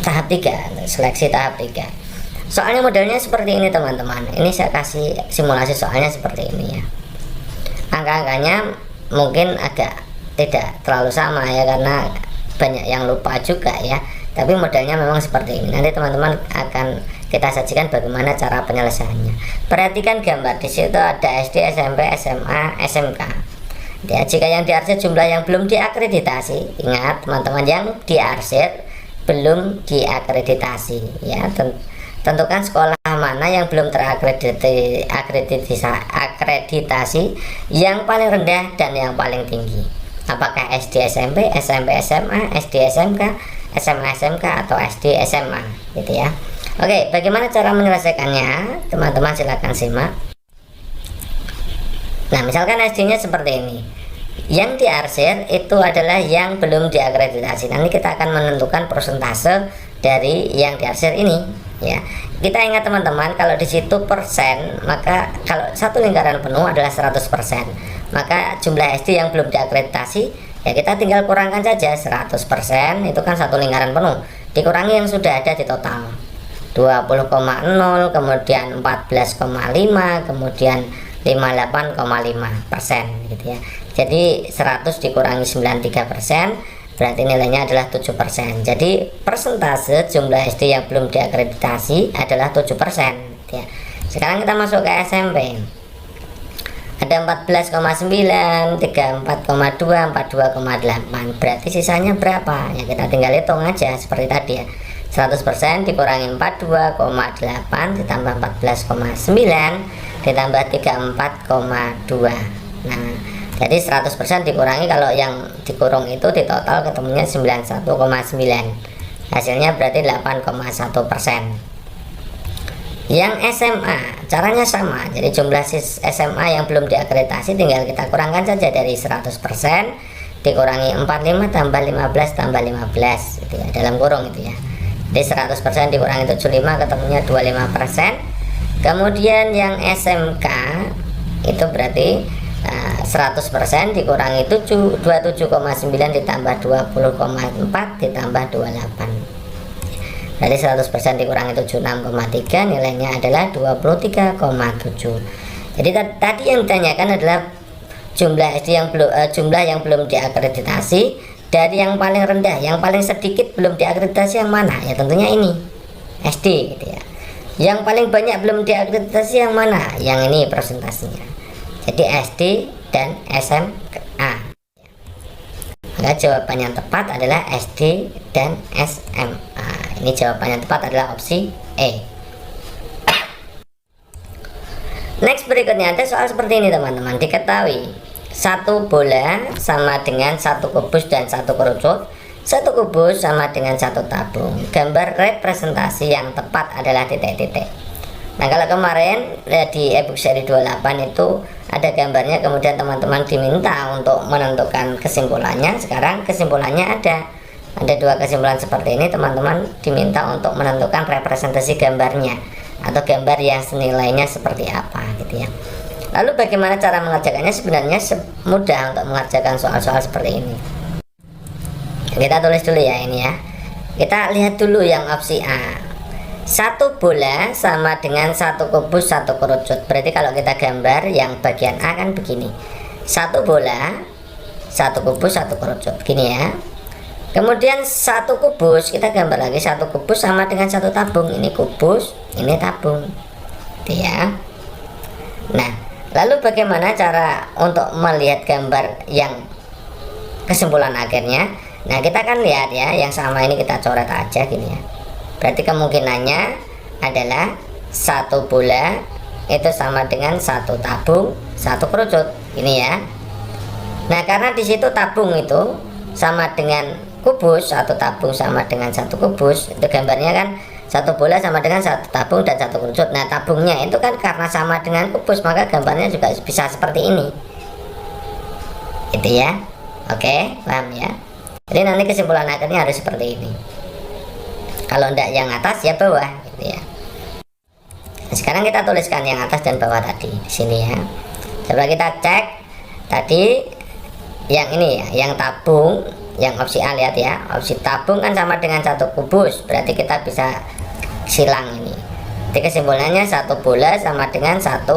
tahap 3, seleksi tahap 3. Soalnya modelnya seperti ini teman-teman. Ini saya kasih simulasi soalnya seperti ini ya. Angka-angkanya mungkin agak tidak terlalu sama ya, karena banyak yang lupa juga ya. Tapi modelnya memang seperti ini. Nanti teman-teman akan kita sajikan bagaimana cara penyelesaiannya. Perhatikan gambar di situ ada SD, SMP, SMA, SMK. Ya, jika yang diarsir jumlah yang belum diakreditasi, ingat teman-teman, yang diarsir belum diakreditasi ya. Tentukan sekolah mana yang belum terakreditasi yang paling rendah dan yang paling tinggi. Apakah SD SMP, SMP SMA, SD SMK, SMA SMK, atau SD SMA gitu ya. Oke, bagaimana cara menyelesaikannya? Teman-teman silakan simak. Nah, misalkan SD-nya seperti ini. Yang diarsir itu adalah yang belum diakreditasi. Nanti kita akan menentukan persentase dari yang diarsir ini ya. Kita ingat teman-teman, kalau di situ persen, maka kalau satu lingkaran penuh adalah 100%. Maka jumlah SD yang belum diakreditasi ya kita tinggal kurangkan saja 100%, itu kan satu lingkaran penuh, dikurangi yang sudah ada di total 20,0, kemudian 14,5, kemudian 58,5% gitu ya. Jadi 100 dikurangi 93%, berarti nilainya adalah 7%. Jadi persentase jumlah SD yang belum diakreditasi adalah 7% ya. Sekarang kita masuk ke SMP. Ada 14,9, 34,2, 42,8. Berarti sisanya berapa? Ya kita tinggal hitung aja seperti tadi ya. 100% dikurangi 42,8 ditambah 14,9 ditambah 34,2. Nah, jadi 100% dikurangi, kalau yang dikurung itu di total ketemunya 91,9. Hasilnya berarti 8,1%. Yang SMA caranya sama. Jadi jumlah SMA yang belum diakreditasi tinggal kita kurangkan saja dari 100%, dikurangi 45 tambah 15 tambah 15 gitu ya, dalam kurung itu ya. Jadi 100% dikurangi 75 ketemunya 25%. Kemudian yang SMK itu berarti 100% dikurangi 27,9 ditambah 20,4 ditambah 28. Dari 100% dikurangi 76,3, nilainya adalah 23,7. Jadi tadi yang ditanyakan adalah jumlah SD yang belum diakreditasi dari yang paling rendah, yang paling sedikit belum diakreditasi yang mana? Ya tentunya ini SD gitu ya. Yang paling banyak belum diakreditasi yang mana? Yang ini presentasinya. Jadi SD dan SMA. Maka jawaban yang tepat adalah SD dan SMA. Ini jawaban yang tepat adalah opsi E. Next, berikutnya ada soal seperti ini teman-teman. Diketahui satu bola sama dengan satu kubus dan satu kerucut. Satu kubus sama dengan satu tabung. Gambar representasi yang tepat adalah titik-titik. Nah, kalau kemarin di ebook seri 28 itu ada gambarnya, kemudian teman-teman diminta untuk menentukan kesimpulannya. Sekarang kesimpulannya ada dua kesimpulan seperti ini. Teman-teman diminta untuk menentukan representasi gambarnya atau gambar yang senilainya seperti apa gitu ya. Lalu bagaimana cara mengerjakannya? Sebenarnya mudah untuk mengerjakan soal-soal seperti ini. Kita tulis dulu ya ini ya. Kita lihat dulu yang opsi A. Satu bola sama dengan satu kubus satu kerucut. Berarti kalau kita gambar yang bagian A kan begini. Satu bola, satu kubus, satu kerucut. Gini ya. Kemudian satu kubus, kita gambar lagi satu kubus sama dengan satu tabung. Ini kubus, ini tabung. Gitu ya. Nah, lalu bagaimana cara untuk melihat gambar yang kesimpulan akhirnya? Nah, kita akan lihat ya, yang sama ini kita coret aja gini ya. Berarti kemungkinannya adalah satu bola itu sama dengan satu tabung, satu kerucut. Ini ya. Nah, karena di situ tabung itu sama dengan kubus, satu tabung sama dengan satu kubus, itu gambarnya kan satu bola sama dengan satu tabung dan satu kerucut. Nah, tabungnya itu kan karena sama dengan kubus, maka gambarnya juga bisa seperti ini. Itu ya. Oke, paham ya? Jadi nanti kesimpulan akhirnya harus seperti ini. Kalau enggak yang atas ya bawah gitu ya. Nah, sekarang kita tuliskan yang atas dan bawah tadi di sini ya. Coba kita cek tadi yang ini ya, yang tabung yang opsi A, lihat ya, opsi tabung kan sama dengan 1 kubus, berarti kita bisa silang ini. Jadi kesimpulannya 1 bola sama dengan 1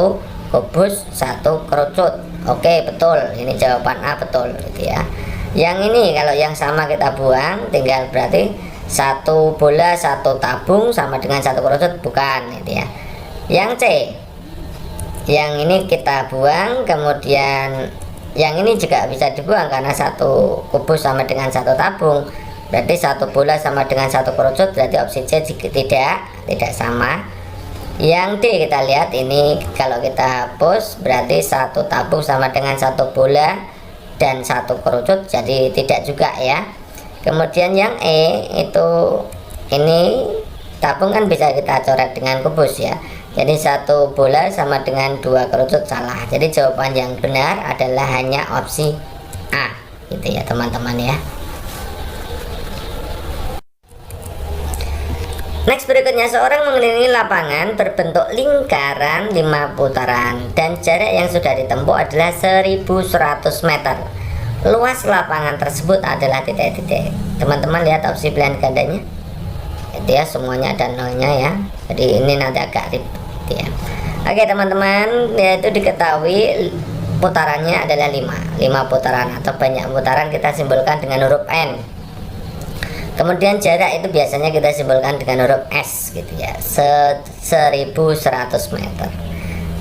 kubus 1 kerucut. Oke, betul, ini jawaban A betul gitu ya. Yang ini kalau yang sama kita buang, tinggal berarti 1 bola 1 tabung sama dengan 1 kerucut, bukan gitu ya. Yang C, yang ini kita buang, kemudian yang ini juga bisa dibuang karena 1 kubus sama dengan 1 tabung, berarti 1 bola sama dengan 1 kerucut, berarti opsi C tidak sama. Yang D kita lihat ini, kalau kita hapus berarti 1 tabung sama dengan 1 bola dan 1 kerucut, jadi tidak juga ya. Kemudian yang E itu, ini tabung kan bisa kita coret dengan kubus ya, jadi 1 bola sama dengan 2 kerucut, salah. Jadi jawaban yang benar adalah hanya opsi A gitu ya teman-teman ya. Next, berikutnya, seorang mengelilingi lapangan berbentuk lingkaran 5 putaran dan jarak yang sudah ditempuh adalah 1100 meter. Luas lapangan tersebut adalah titik-titik. Teman-teman lihat opsi pilihan gandanya itu ya, semuanya ada nolnya ya, jadi ini nanti agak ribet ya. Oke teman-teman, yaitu diketahui putarannya adalah 5 putaran atau banyak putaran kita simbolkan dengan huruf N. Kemudian jarak itu biasanya kita simbolkan dengan huruf S gitu ya, 1100 meter.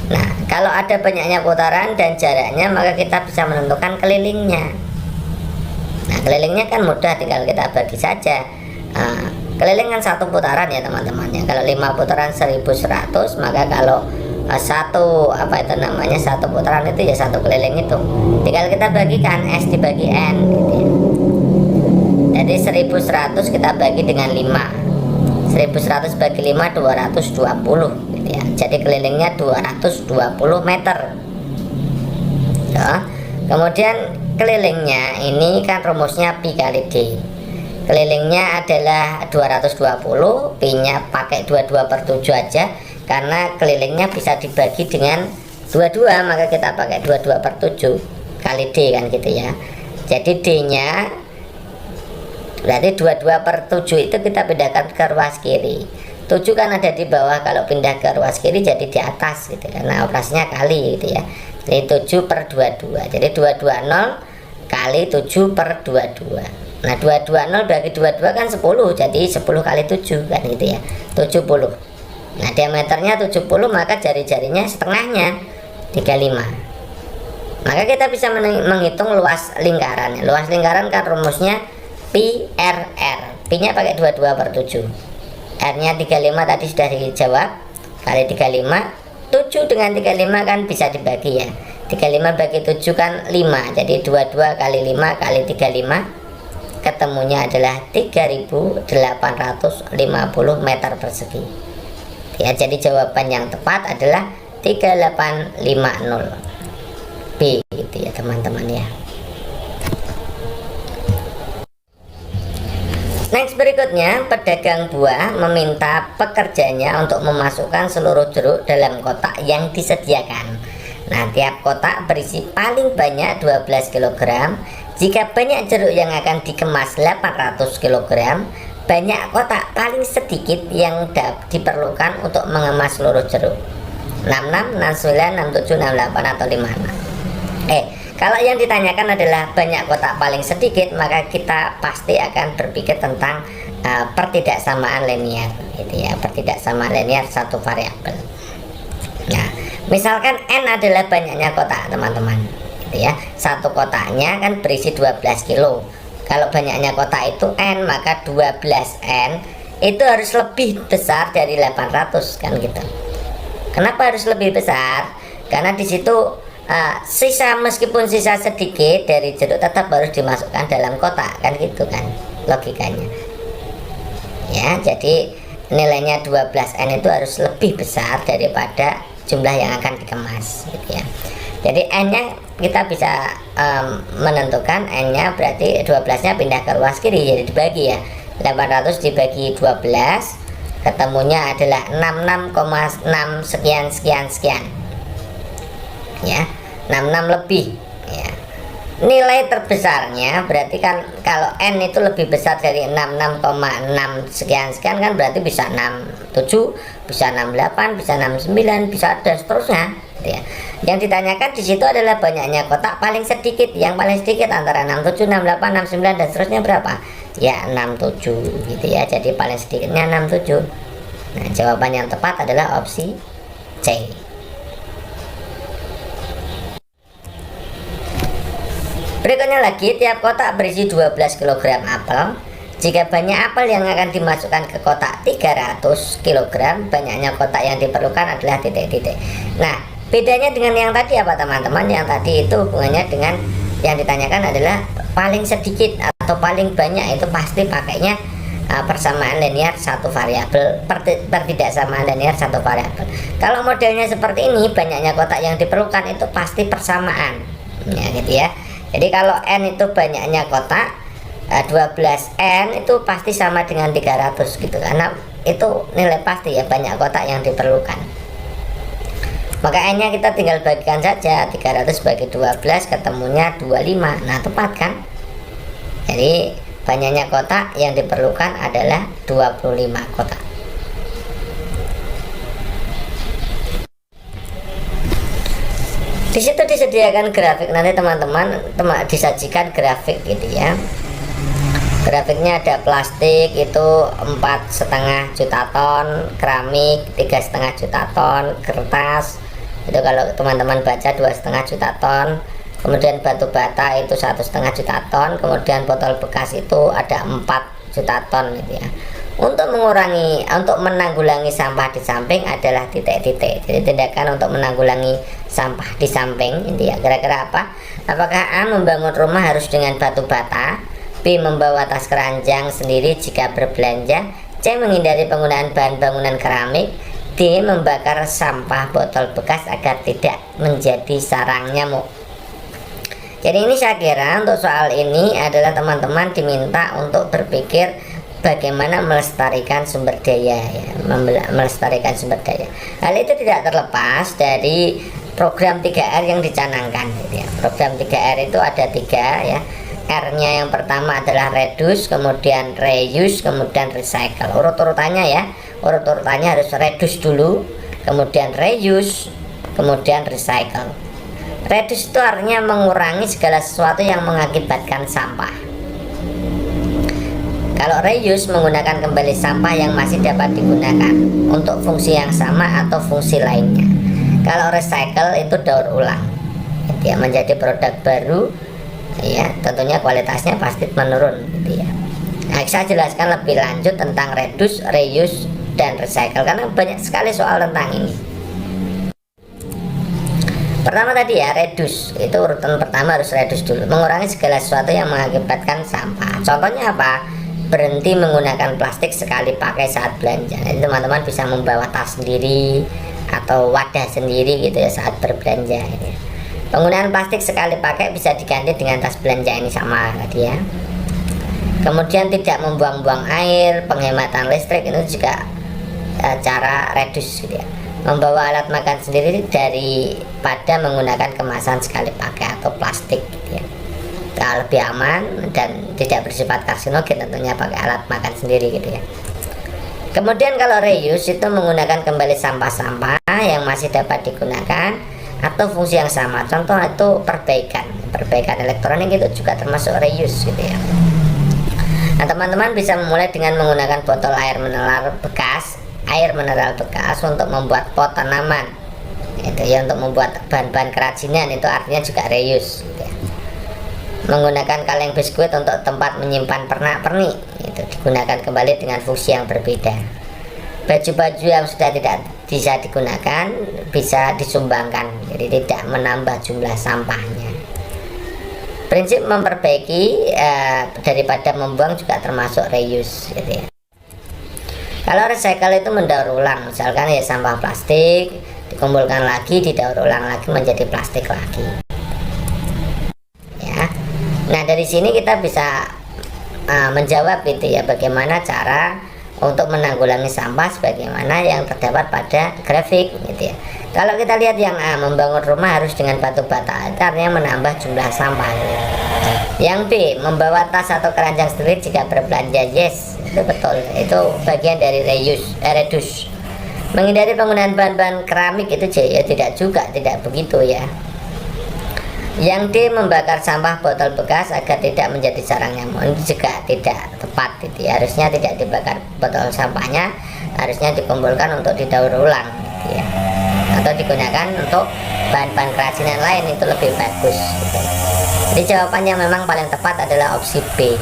Nah, kalau ada banyaknya putaran dan jaraknya, maka kita bisa menentukan kelilingnya. Nah, kelilingnya kan mudah, tinggal kita bagi saja. Keliling kan 1 putaran ya teman-teman ya. Kalau 5 putaran 1100, maka kalau satu putaran itu ya 1 keliling itu. Tinggal kita bagikan, S dibagi N gitu ya. Jadi 1100 kita bagi dengan 5. 1100 bagi 5 220 gitu ya. Jadi kelilingnya 220 meter. Ya. Kemudian kelilingnya ini kan rumusnya pi kali D. Kelilingnya adalah 220, pi-nya pakai 22/7 aja karena kelilingnya bisa dibagi dengan 22, maka kita pakai 22/7 kali D kan gitu ya. Jadi D-nya berarti 22/7 itu kita pindahkan ke ruas kiri. 7 kan ada di bawah, kalau pindah ke ruas kiri jadi di atas gitu, karena operasinya kali gitu ya. Jadi 7/22, jadi 220 kali 7/22. Nah 220 bagi 22 kan 10, jadi 10 kali 7 kan gitu ya, 70. Nah diameternya 70, maka jari-jarinya setengahnya 35. Maka kita bisa menghitung luas lingkaran. Luas lingkaran kan rumusnya pi r, pi nya pakai 22/7, r nya 35 tadi sudah dijawab, kali 35. 7 dengan 35 kan bisa dibagi ya, 35 bagi 7 kan 5, jadi 22 kali 5 kali 35, ketemunya adalah 3850 meter persegi ya. Jadi jawaban yang tepat adalah 3850 B gitu ya teman-teman ya. Next, berikutnya, pedagang buah meminta pekerjanya untuk memasukkan seluruh jeruk dalam kotak yang disediakan. Nah, tiap kotak berisi paling banyak 12 kg. Jika banyak jeruk yang akan dikemas 800 kg, banyak kotak paling sedikit yang diperlukan untuk mengemas seluruh jeruk. 66, 69, 67, 68 atau 56. Kalau yang ditanyakan adalah banyak kotak paling sedikit, maka kita pasti akan berpikir tentang pertidaksamaan linear gitu ya, pertidaksamaan linear satu variabel. Nah, misalkan N adalah banyaknya kotak teman-teman gitu ya. Satu kotaknya kan berisi 12 kilo. Kalau banyaknya kotak itu N, maka 12N itu harus lebih besar dari 800 kan gitu. Kenapa harus lebih besar? Karena di situ meskipun sisa sedikit dari jeruk tetap harus dimasukkan dalam kotak kan gitu kan logikanya ya. Jadi nilainya 12N itu harus lebih besar daripada jumlah yang akan dikemas gitu ya. Jadi N nya kita bisa menentukan N nya berarti 12 nya pindah ke ruas kiri, jadi dibagi ya, 800 dibagi 12 ketemunya adalah 66,6 sekian sekian sekian ya, 66 lebih ya. nilai terbesarnya berarti kan kalau N itu lebih besar dari 66,6 sekian-sekian kan berarti bisa 67, bisa 68, bisa 69, bisa dan seterusnya ya. Yang ditanyakan di situ adalah banyaknya kotak paling sedikit, yang paling sedikit antara 67, 68, 69 dan seterusnya berapa? Ya 67 gitu ya. Jadi paling sedikitnya 67. Nah, jawaban yang tepat adalah opsi C. Berikutnya lagi, tiap kotak berisi 12 kg apel. Jika banyak apel yang akan dimasukkan ke kotak 300 kg, banyaknya kotak yang diperlukan adalah titik-titik. Nah, bedanya dengan yang tadi apa teman-teman? Yang tadi itu hubungannya dengan yang ditanyakan adalah paling sedikit atau paling banyak, itu pasti pakainya persamaan linear satu variabel, pertidaksamaan linear satu variabel. Kalau modelnya seperti ini, banyaknya kotak yang diperlukan itu pasti persamaan ya gitu ya. Jadi kalau N itu banyaknya kotak 12N itu pasti sama dengan 300 gitu, karena itu nilai pasti ya, banyak kotak yang diperlukan. Maka N nya kita tinggal bagikan saja, 300 bagi 12 ketemunya 25. Nah tepat kan? Jadi banyaknya kotak yang diperlukan adalah 25 kotak. Di situ disediakan grafik, nanti teman-teman disajikan grafik gitu ya. Grafiknya ada plastik itu 4,5 juta ton, keramik 3,5 juta ton, kertas itu kalau teman-teman baca 2,5 juta ton, kemudian batu bata itu 1,5 juta ton, kemudian botol bekas itu ada 4 juta ton gitu ya. Untuk menanggulangi sampah di samping adalah titik-titik. Jadi tindakan untuk menanggulangi sampah di samping ini ya, kira-kira apa? Apakah A, membangun rumah harus dengan batu bata, B, membawa tas keranjang sendiri jika berbelanja, C, menghindari penggunaan bahan bangunan keramik, D, membakar sampah botol bekas agar tidak menjadi sarang nyamuk. Jadi ini saya kira untuk soal ini adalah teman-teman diminta untuk berpikir bagaimana melestarikan sumber daya ya, melestarikan sumber daya. Hal itu tidak terlepas dari program 3R yang dicanangkan gitu ya. Program 3R itu ada 3 ya. R-nya yang pertama adalah reduce, kemudian reuse, kemudian recycle. Urut-urutannya ya. Urut-urutannya harus reduce dulu, kemudian reuse, kemudian recycle. Reduce itu artinya mengurangi segala sesuatu yang mengakibatkan sampah. Kalau reuse menggunakan kembali sampah yang masih dapat digunakan untuk fungsi yang sama atau fungsi lainnya. Kalau recycle itu daur ulang, dia menjadi produk baru, ya tentunya kualitasnya pasti menurun, gitu ya. Nah, saya jelaskan lebih lanjut tentang reduce, reuse, dan recycle karena banyak sekali soal tentang ini. Pertama tadi ya, reduce itu urutan pertama harus reduce dulu, mengurangi segala sesuatu yang mengakibatkan sampah. Contohnya apa? Berhenti menggunakan plastik sekali pakai saat belanja. Jadi teman-teman bisa membawa tas sendiri atau wadah sendiri gitu ya saat berbelanja gitu ya. Penggunaan plastik sekali pakai bisa diganti dengan tas belanja ini sama tadi ya. Kemudian tidak membuang-buang air, penghematan listrik itu juga cara reduce gitu ya. Membawa alat makan sendiri daripada menggunakan kemasan sekali pakai atau plastik gitu ya. Lebih aman dan tidak bersifat karsinogen tentunya pakai alat makan sendiri gitu ya. Kemudian kalau reuse itu menggunakan kembali sampah-sampah yang masih dapat digunakan atau fungsi yang sama. Contoh itu perbaikan elektronik itu juga termasuk reuse gitu ya. Nah teman-teman bisa memulai dengan menggunakan botol air mineral bekas untuk membuat pot tanaman itu ya, untuk membuat bahan-bahan kerajinan itu artinya juga reuse gitu ya. Menggunakan kaleng biskuit untuk tempat menyimpan pernak-pernik itu digunakan kembali dengan fungsi yang berbeda. Baju-baju yang sudah tidak bisa digunakan bisa disumbangkan, jadi tidak menambah jumlah sampahnya. Prinsip memperbaiki daripada membuang juga termasuk reuse gitu ya. Kalau recycle itu mendaur ulang, misalkan ya sampah plastik dikumpulkan lagi, didaur ulang lagi menjadi plastik lagi. Nah dari sini kita bisa menjawab gitu ya, bagaimana cara untuk menanggulangi sampah sebagaimana yang terdapat pada grafik gitu ya. Kalau kita lihat yang A, membangun rumah harus dengan batu bata, itu artinya menambah jumlah sampah gitu ya. Yang B, membawa tas atau keranjang sendiri jika berbelanja, yes, itu betul, itu bagian dari reduce. Menghindari penggunaan bahan-bahan keramik itu ya tidak juga, tidak begitu ya. Yang D, membakar sampah botol bekas agar tidak menjadi sarang nyamuk, itu juga tidak tepat gitu ya. Harusnya tidak dibakar botol sampahnya, harusnya dikumpulkan untuk didaur ulang gitu ya, atau digunakan untuk bahan-bahan kerajinan lain, itu lebih bagus gitu. Jadi jawabannya memang paling tepat adalah opsi B.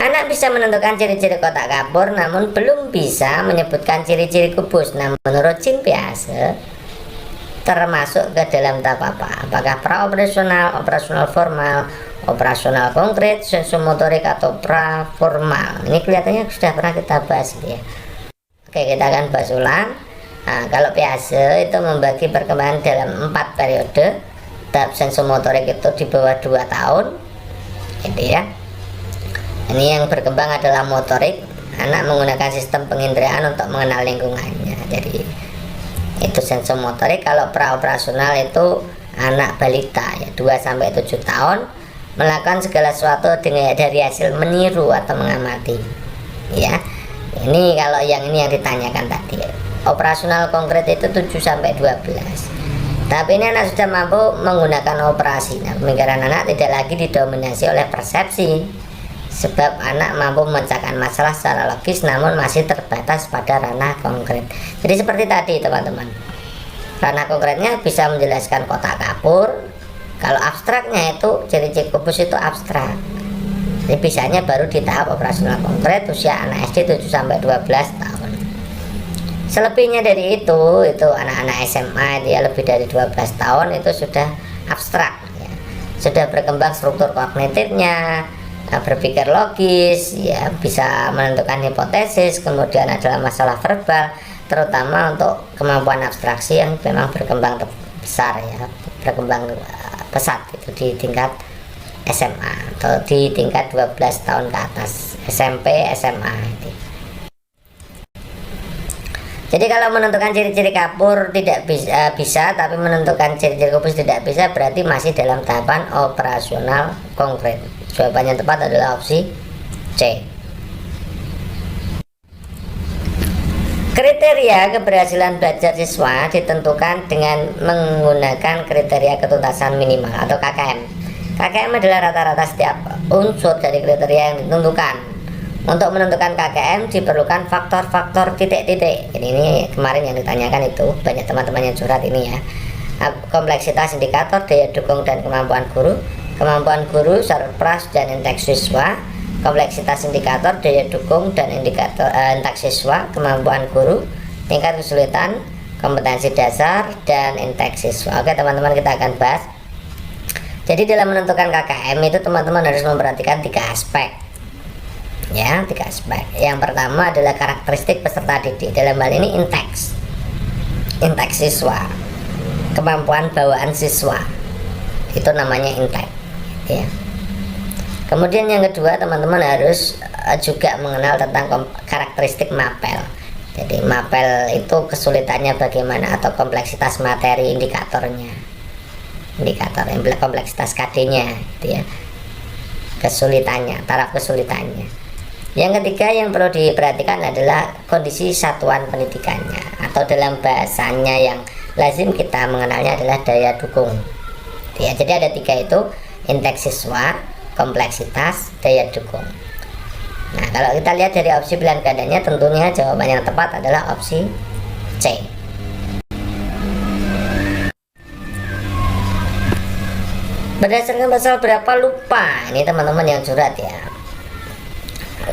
Anak bisa menentukan ciri-ciri kotak kapur namun belum bisa menyebutkan ciri-ciri kubus. Nah, menurut Jean Piaget termasuk ke dalam tahap apa? Apakah praoperasional, operasional formal, operasional konkret, sensomotorik, atau praformal? Ini kelihatannya sudah pernah kita bahas ya. Oke, kita akan bahas ulang. Nah, kalau Piaget itu membagi perkembangan dalam 4 periode. Tahap sensomotorik itu di bawah 2 tahun gitu ya. Ini yang berkembang adalah motorik. Anak menggunakan sistem penginderaan untuk mengenal lingkungannya. Jadi itu sensomotorik. Kalau praoperasional itu anak balita ya, 2-7 tahun, melakukan segala sesuatu dengan dari hasil meniru atau mengamati ya. Ini kalau yang ini yang ditanyakan tadi. Operasional konkret itu 7-12. Tapi ini anak sudah mampu menggunakan operasi. Nah, pemikiran anak tidak lagi didominasi oleh persepsi, sebab anak mampu memecahkan masalah secara logis namun masih terbatas pada ranah konkret. Jadi seperti tadi teman-teman, ranah konkretnya bisa menjelaskan kotak kapur. Kalau abstraknya itu ciri-ciri kubus itu abstrak. Jadi bisanya baru di tahap operasional konkret usia anak SD 7-12 tahun. Selebihnya dari itu anak-anak SMA dia lebih dari 12 tahun itu sudah abstrak ya. Sudah berkembang struktur kognitifnya, berpikir logis ya, bisa menentukan hipotesis, kemudian adalah masalah verbal, terutama untuk kemampuan abstraksi yang memang berkembang besar ya, berkembang pesat itu di tingkat SMA atau di tingkat 12 tahun ke atas, SMP, SMA itu. Jadi kalau menentukan ciri-ciri kapur tidak bisa, tapi menentukan ciri-ciri kubus tidak bisa, berarti masih dalam tahapan operasional konkret. Jawaban yang tepat adalah opsi C. Kriteria keberhasilan belajar siswa ditentukan dengan menggunakan kriteria ketuntasan minimal atau KKM. KKM adalah rata-rata setiap unsur dari kriteria yang ditentukan. Untuk menentukan KKM diperlukan faktor-faktor titik-titik. Ini kemarin yang ditanyakan itu banyak teman-teman yang curhat ini ya. Kompleksitas indikator, daya dukung dan kemampuan guru, surprise dan inteks siswa. Kompleksitas indikator, daya dukung dan indikator inteks siswa, kemampuan guru, tingkat kesulitan, kompetensi dasar dan inteks siswa. Oke teman-teman, kita akan bahas. Jadi dalam menentukan KKM itu teman-teman harus memperhatikan 3 aspek ya, 3 aspek. Yang pertama adalah karakteristik peserta didik, dalam hal ini inteks siswa, kemampuan bawaan siswa, itu namanya inteks ya. Kemudian yang kedua teman-teman harus juga mengenal tentang karakteristik mapel. Jadi mapel itu kesulitannya bagaimana atau kompleksitas materi indikatornya, kompleksitas KD-nya gitu ya, kesulitannya, taraf kesulitannya. Yang ketiga yang perlu diperhatikan adalah kondisi satuan pendidikannya, atau dalam bahasanya yang lazim kita mengenalnya adalah daya dukung ya. Jadi ada 3 itu, inteks siswa, kompleksitas, daya dukung. Nah kalau kita lihat dari opsi pilihan gandanya, tentunya jawaban yang tepat adalah opsi C. Berdasarkan pasal berapa lupa, ini teman-teman yang curhat ya,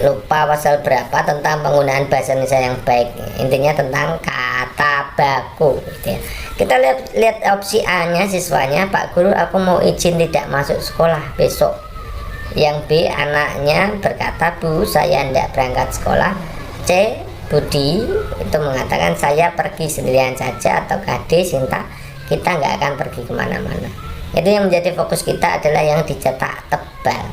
lupa pasal berapa tentang penggunaan bahasa Indonesia yang baik. Intinya tentang kata baku gitu ya. Kita lihat opsi A nya, siswanya, Pak Guru aku mau izin tidak masuk sekolah besok. Yang B, anaknya berkata Bu saya tidak berangkat sekolah. C, Budi itu mengatakan saya pergi sendirian saja, atau KD Sinta kita nggak akan pergi kemana-mana. Itu yang menjadi fokus kita adalah yang dicetak tebal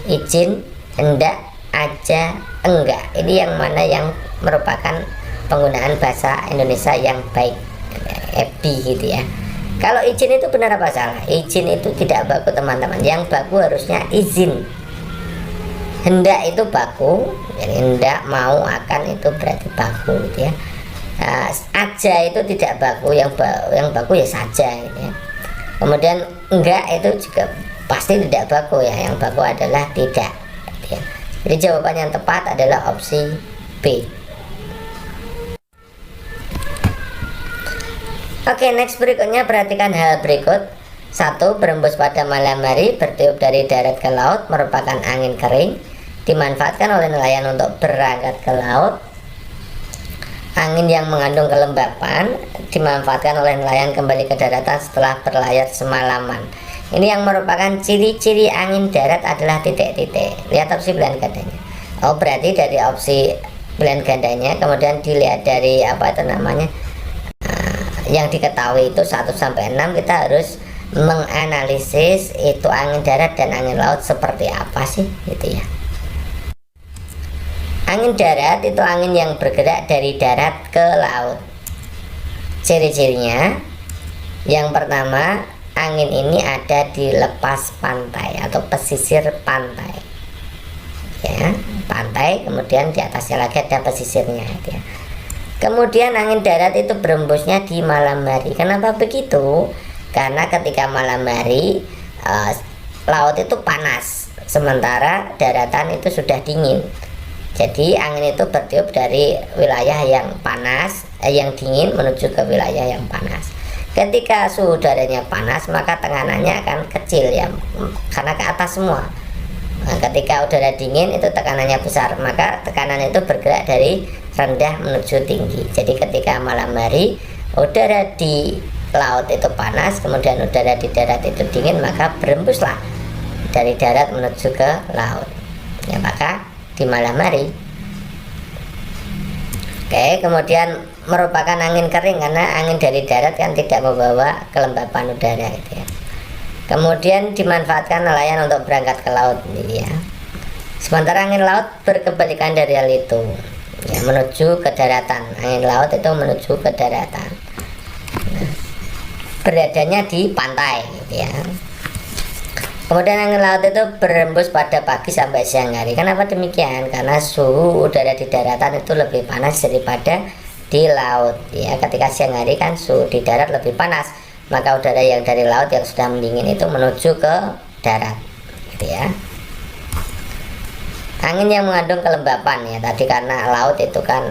izin, hendak, aja, enggak. Ini yang mana yang merupakan penggunaan bahasa Indonesia yang baik, happy gitu ya. Kalau izin itu benar apa salah? Izin itu tidak baku teman-teman. Yang baku harusnya izin. Hendak itu baku, jadi hendak, mau, akan itu berarti baku gitu ya. Nah, aja itu tidak baku, yang baku ya saja gitu ya. Kemudian enggak itu juga pasti tidak baku ya, yang baku adalah tidak gitu ya. Jadi jawaban yang tepat adalah opsi B. Oke, next berikutnya perhatikan hal berikut. 1. Berembus pada malam hari, bertiup dari darat ke laut, merupakan angin kering, dimanfaatkan oleh nelayan untuk berangkat ke laut. Angin yang mengandung kelembapan, dimanfaatkan oleh nelayan kembali ke daratan setelah berlayar semalaman. Ini yang merupakan ciri-ciri angin darat adalah titik-titik. Lihat opsi pilihan gandanya. Oh, berarti dari opsi pilihan gandanya, kemudian dilihat dari apa itu namanya, yang diketahui itu 1 sampai 6, kita harus menganalisis itu angin darat dan angin laut seperti apa sih gitu ya. Angin darat itu angin yang bergerak dari darat ke laut. Ciri-cirinya, yang pertama, angin ini ada di lepas pantai atau pesisir pantai ya, pantai, kemudian di atasnya lagi ada pesisirnya gitu ya. Kemudian angin darat itu berembusnya di malam hari. Kenapa begitu? Karena ketika malam hari laut itu panas, sementara daratan itu sudah dingin. Jadi angin itu bertiup dari wilayah yang panas, yang dingin menuju ke wilayah yang panas. Ketika suhu udaranya panas, maka tekanannya akan kecil ya, karena ke atas semua. Nah, ketika udara dingin itu tekanannya besar, maka tekanan itu bergerak dari rendah menuju tinggi. Jadi ketika malam hari udara di laut itu panas, kemudian udara di darat itu dingin, maka berembuslah dari darat menuju ke laut ya, maka di malam hari. Oke, kemudian merupakan angin kering karena angin dari darat kan tidak membawa kelembapan udara gitu ya. Kemudian dimanfaatkan nelayan untuk berangkat ke laut ya. Sementara angin laut berkebalikan dari hal itu ya, menuju ke daratan. Angin laut itu menuju ke daratan, nah, beradanya di pantai gitu ya. Kemudian angin laut itu berembus pada pagi sampai siang hari. Kenapa demikian? Karena suhu udara di daratan itu lebih panas daripada di laut ya. Ketika siang hari kan suhu di darat lebih panas, maka udara yang dari laut yang sudah mendingin itu menuju ke darat gitu ya. Angin yang mengandung kelembapan ya, tadi karena laut itu kan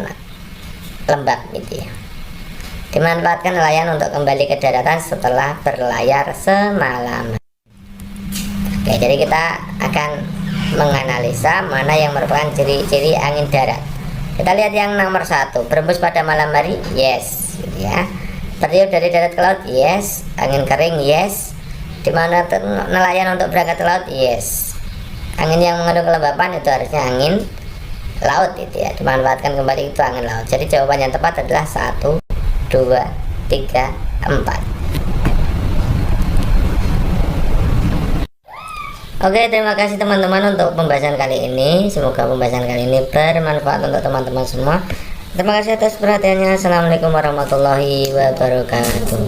lembab gitu ya. Dimanfaatkan nelayan untuk kembali ke daratan setelah berlayar semalaman. Oke, jadi kita akan menganalisa mana yang merupakan ciri-ciri angin darat. Kita lihat yang nomor 1, berembus pada malam hari, yes gitu ya. Bertiup dari darat ke laut, yes. Angin kering, yes. Dimana nelayan untuk berangkat ke laut, yes. Angin yang mengandung kelembapan itu harusnya angin laut itu ya, dimanfaatkan kembali itu angin laut. Jadi jawaban yang tepat adalah 1, 2, 3, 4. Oke, terima kasih teman-teman untuk pembahasan kali ini. Semoga pembahasan kali ini bermanfaat untuk teman-teman semua. Terima kasih atas perhatiannya. Assalamualaikum warahmatullahi wabarakatuh.